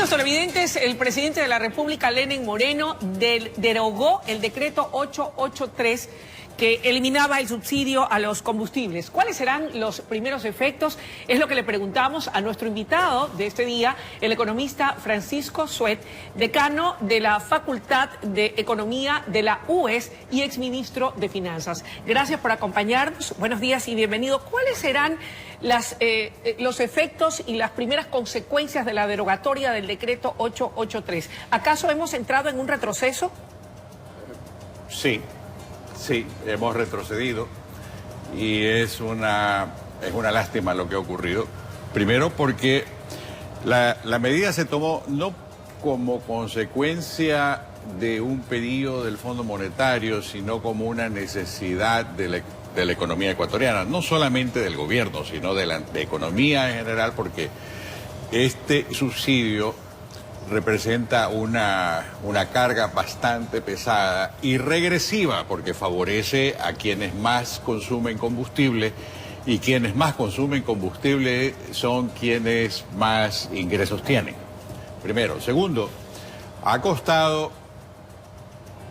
Amigos televidentes, el presidente de la República, Lenín Moreno, derogó el decreto 883 que eliminaba el subsidio a los combustibles. ¿Cuáles serán los primeros efectos? Es lo que le preguntamos a nuestro invitado de este día, el economista Francisco Suet, decano de la Facultad de Economía de la UES y exministro de Finanzas. Gracias por acompañarnos. Buenos días y bienvenido. ¿Cuáles serán los efectos y las primeras consecuencias de la derogatoria del decreto 883? ¿Acaso hemos entrado en un retroceso? Sí, hemos retrocedido y es una lástima lo que ha ocurrido. Primero porque la medida se tomó no como consecuencia de un pedido del Fondo Monetario, sino como una necesidad de la economía ecuatoriana, no solamente del gobierno, sino de la economía en general, porque este subsidio representa una carga bastante pesada y regresiva, porque favorece a quienes más consumen combustible, y quienes más consumen combustible son quienes más ingresos tienen. Primero. Segundo, ha costado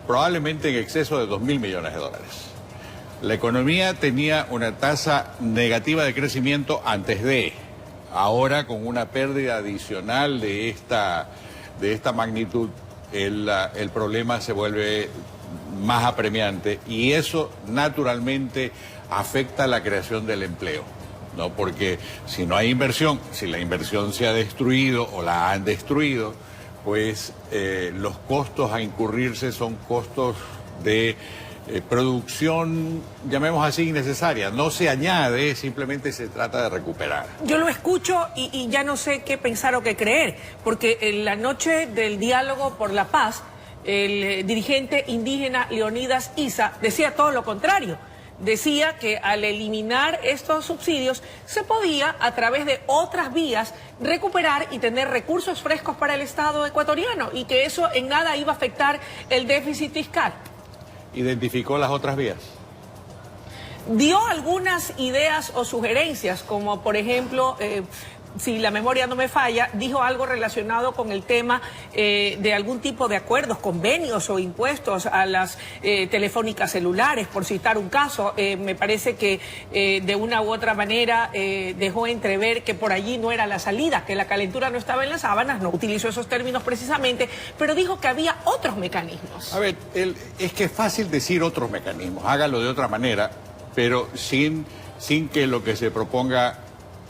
probablemente en exceso de 2.000 millones de dólares. La economía tenía una tasa negativa de crecimiento antes de, ahora con una pérdida adicional de esta magnitud, el problema se vuelve más apremiante y eso naturalmente afecta la creación del empleo, ¿no? Porque si no hay inversión, si la inversión se ha destruido o la han destruido, pues los costos a incurrirse son costos de producción, llamemos así, innecesaria. No se añade, simplemente se trata de recuperar. Yo lo escucho y ya no sé qué pensar o qué creer, porque en la noche del diálogo por la paz, el dirigente indígena Leonidas Issa decía todo lo contrario. Decía que al eliminar estos subsidios se podía, a través de otras vías, recuperar y tener recursos frescos para el Estado ecuatoriano y que eso en nada iba a afectar el déficit fiscal. ¿Identificó las otras vías? Dio algunas ideas o sugerencias, como por ejemplo, si la memoria no me falla, dijo algo relacionado con el tema de algún tipo de acuerdos, convenios o impuestos a las telefónicas celulares, por citar un caso. Me parece que de una u otra manera dejó entrever que por allí no era la salida, que la calentura no estaba en las sábanas, no utilizó esos términos precisamente, pero dijo que había otros mecanismos. A ver, es que es fácil decir otros mecanismos, hágalo de otra manera, pero sin que lo que se proponga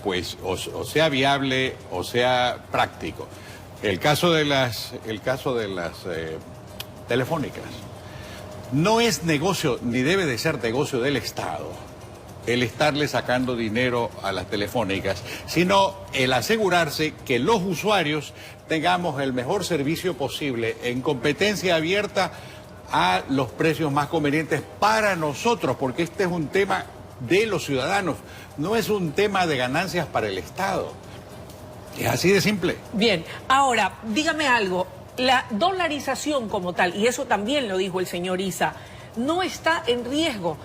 pues o sea viable o sea práctico. El caso de las telefónicas no es negocio ni debe de ser negocio del Estado el estarle sacando dinero a las telefónicas, sino el asegurarse que los usuarios tengamos el mejor servicio posible en competencia abierta a los precios más convenientes para nosotros, porque este es un tema de los ciudadanos, no es un tema de ganancias para el Estado. Es así de simple. Bien, ahora, dígame algo, la dolarización como tal, y eso también lo dijo el señor Issa, no está en riesgo.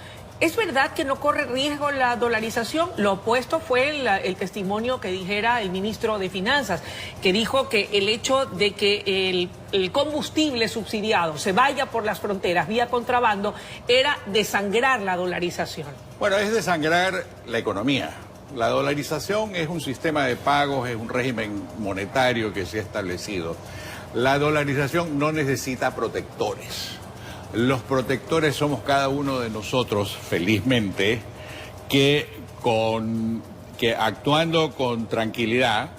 ¿Es verdad que no corre riesgo la dolarización? Lo opuesto fue el testimonio que dijera el ministro de Finanzas, que dijo que el hecho de que el combustible subsidiado se vaya por las fronteras vía contrabando era desangrar la dolarización. Bueno, es desangrar la economía. La dolarización es un sistema de pagos, es un régimen monetario que se ha establecido. La dolarización no necesita protectores. Los protectores somos cada uno de nosotros, felizmente, que actuando con tranquilidad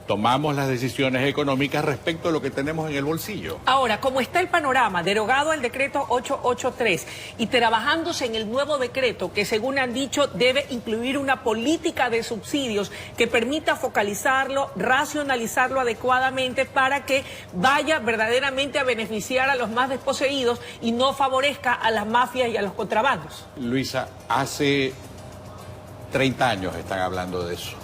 tomamos las decisiones económicas respecto a lo que tenemos en el bolsillo. Ahora, como está el panorama, derogado el decreto 883 y trabajándose en el nuevo decreto que, según han dicho, debe incluir una política de subsidios que permita focalizarlo, racionalizarlo adecuadamente para que vaya verdaderamente a beneficiar a los más desposeídos y no favorezca a las mafias y a los contrabandos. Luisa, hace 30 años están hablando de eso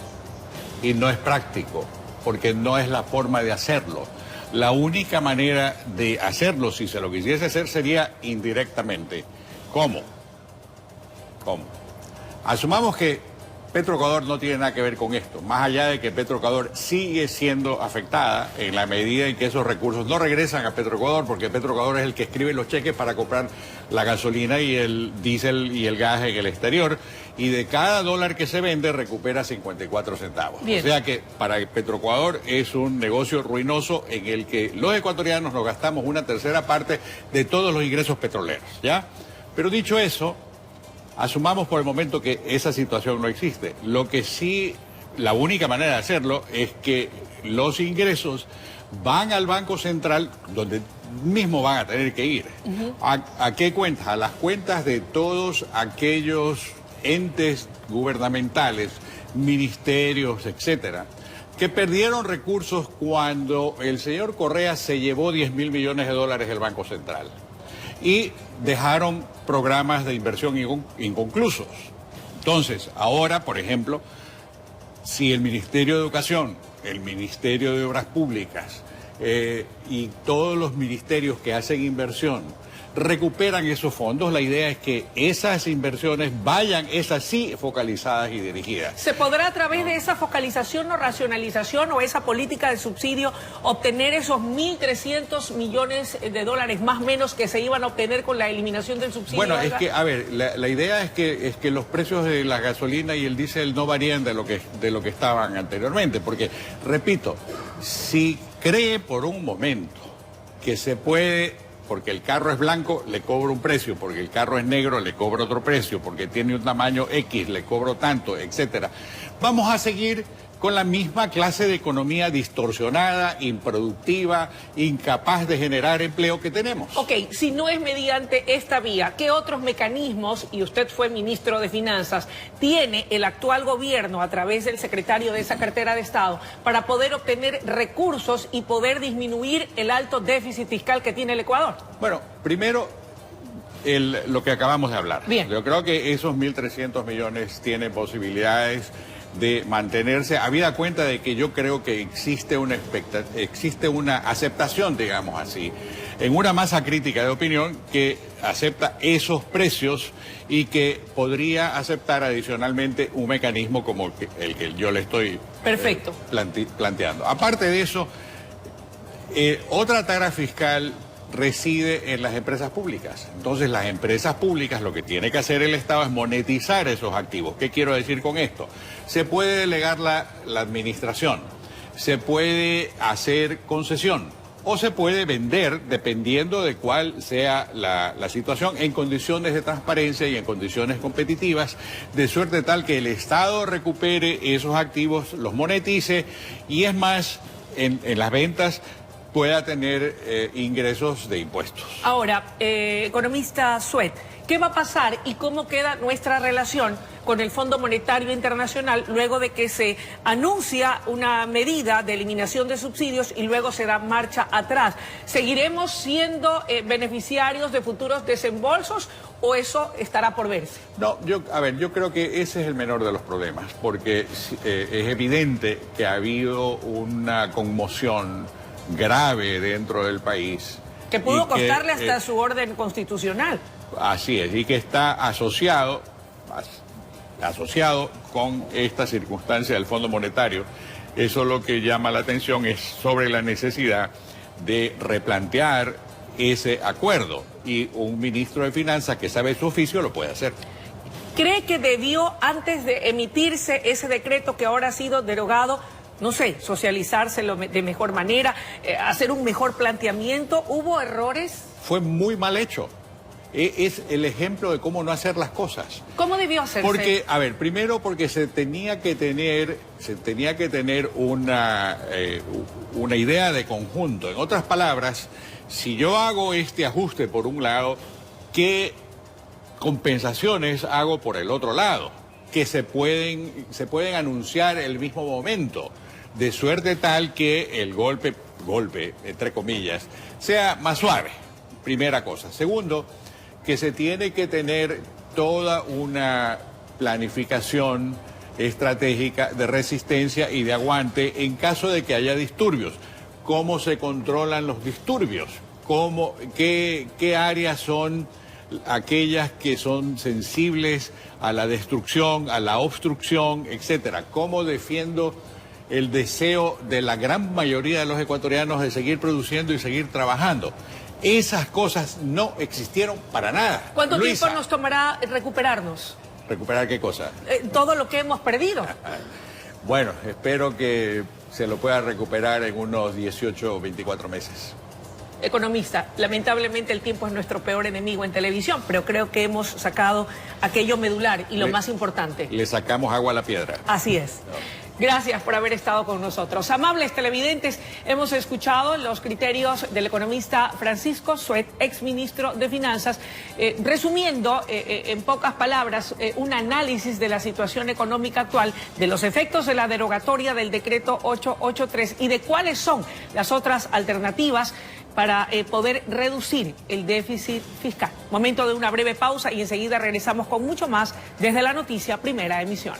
y no es práctico, porque no es la forma de hacerlo. La única manera de hacerlo, si se lo quisiese hacer, sería indirectamente. ¿Cómo? Asumamos que Petroecuador no tiene nada que ver con esto, más allá de que Petroecuador sigue siendo afectada en la medida en que esos recursos no regresan a Petroecuador, porque Petroecuador es el que escribe los cheques para comprar la gasolina y el diésel y el gas en el exterior, y de cada dólar que se vende recupera 54 centavos. Bien. O sea que para Petroecuador es un negocio ruinoso en el que los ecuatorianos nos gastamos una tercera parte de todos los ingresos petroleros, ¿ya? Pero dicho eso, asumamos por el momento que esa situación no existe. Lo que sí, la única manera de hacerlo es que los ingresos van al Banco Central, donde mismo van a tener que ir. ¿A qué cuentas? A las cuentas de todos aquellos entes gubernamentales, ministerios, etcétera, que perdieron recursos cuando el señor Correa se llevó 10.000 millones de dólares del Banco Central y dejaron programas de inversión inconclusos. Entonces, ahora, por ejemplo, si el Ministerio de Educación, el Ministerio de Obras Públicas y todos los ministerios que hacen inversión recuperan esos fondos, la idea es que esas inversiones vayan, esas sí, focalizadas y dirigidas. ¿Se podrá a través de esa focalización o racionalización o esa política de subsidio obtener esos 1.300 millones de dólares más o menos que se iban a obtener con la eliminación del subsidio? Bueno, es que, a ver, la idea es que los precios de la gasolina y el diésel no varían de lo que estaban anteriormente, porque, repito, si cree por un momento que se puede, porque el carro es blanco, le cobro un precio, porque el carro es negro, le cobro otro precio, porque tiene un tamaño X, le cobro tanto, etcétera. Vamos a seguir con la misma clase de economía distorsionada, improductiva, incapaz de generar empleo que tenemos. Ok, si no es mediante esta vía, ¿qué otros mecanismos, y usted fue ministro de Finanzas, tiene el actual gobierno a través del secretario de esa cartera de Estado para poder obtener recursos y poder disminuir el alto déficit fiscal que tiene el Ecuador? Bueno, primero, lo que acabamos de hablar. Bien. Yo creo que esos 1.300 millones tienen posibilidades de mantenerse, habida cuenta de que yo creo que existe una aceptación, digamos así, en una masa crítica de opinión que acepta esos precios y que podría aceptar adicionalmente un mecanismo como el que yo le estoy Perfecto. Planteando. Aparte de eso, otra tara fiscal reside en las empresas públicas. Entonces, las empresas públicas, lo que tiene que hacer el Estado es monetizar esos activos. ¿Qué quiero decir con esto? Se puede delegar la administración, se puede hacer concesión o se puede vender, dependiendo de cuál sea la situación, en condiciones de transparencia y en condiciones competitivas, de suerte tal que el Estado recupere esos activos, los monetice y, es más, en las ventas pueda tener ingresos de impuestos. Ahora, economista Suet, ¿qué va a pasar y cómo queda nuestra relación con el Fondo Monetario Internacional luego de que se anuncia una medida de eliminación de subsidios y luego se da marcha atrás? ¿Seguiremos siendo beneficiarios de futuros desembolsos o eso estará por verse? No, yo creo que ese es el menor de los problemas, porque es evidente que ha habido una conmoción grave dentro del país. Que pudo costarle hasta su orden constitucional. Así es, y que está asociado con esta circunstancia del Fondo Monetario. Eso lo que llama la atención es sobre la necesidad de replantear ese acuerdo, y un ministro de Finanzas que sabe su oficio lo puede hacer. ¿Cree que debió, antes de emitirse ese decreto que ahora ha sido derogado, no sé, socializárselo de mejor manera, hacer un mejor planteamiento? ¿Hubo errores? Fue muy mal hecho. Es el ejemplo de cómo no hacer las cosas. ¿Cómo debió hacerse? Porque, primero porque se tenía que tener una idea de conjunto. En otras palabras, si yo hago este ajuste por un lado, ¿qué compensaciones hago por el otro lado? Que se pueden anunciar el mismo momento, de suerte tal que el golpe, entre comillas, sea más suave. Primera cosa. Segundo, que se tiene que tener toda una planificación estratégica de resistencia y de aguante en caso de que haya disturbios. ¿Cómo se controlan los disturbios? ¿Qué áreas son aquellas que son sensibles a la destrucción, a la obstrucción, etcétera. ¿Cómo defiendo el deseo de la gran mayoría de los ecuatorianos de seguir produciendo y seguir trabajando? Esas cosas no existieron para nada. ¿Cuánto Luisa, tiempo nos tomará recuperarnos? ¿recuperar qué cosa? Todo lo que hemos perdido. Bueno, espero que se lo pueda recuperar en unos 18 o 24 meses. Economista, lamentablemente el tiempo es nuestro peor enemigo en televisión, pero creo que hemos sacado aquello medular y lo más importante. Le sacamos agua a la piedra. Así es. Gracias por haber estado con nosotros. Amables televidentes, hemos escuchado los criterios del economista Francisco Suet, exministro de Finanzas, resumiendo en pocas palabras un análisis de la situación económica actual, de los efectos de la derogatoria del decreto 883 y de cuáles son las otras alternativas para poder reducir el déficit fiscal. Momento de una breve pausa y enseguida regresamos con mucho más desde la noticia Primera Emisión.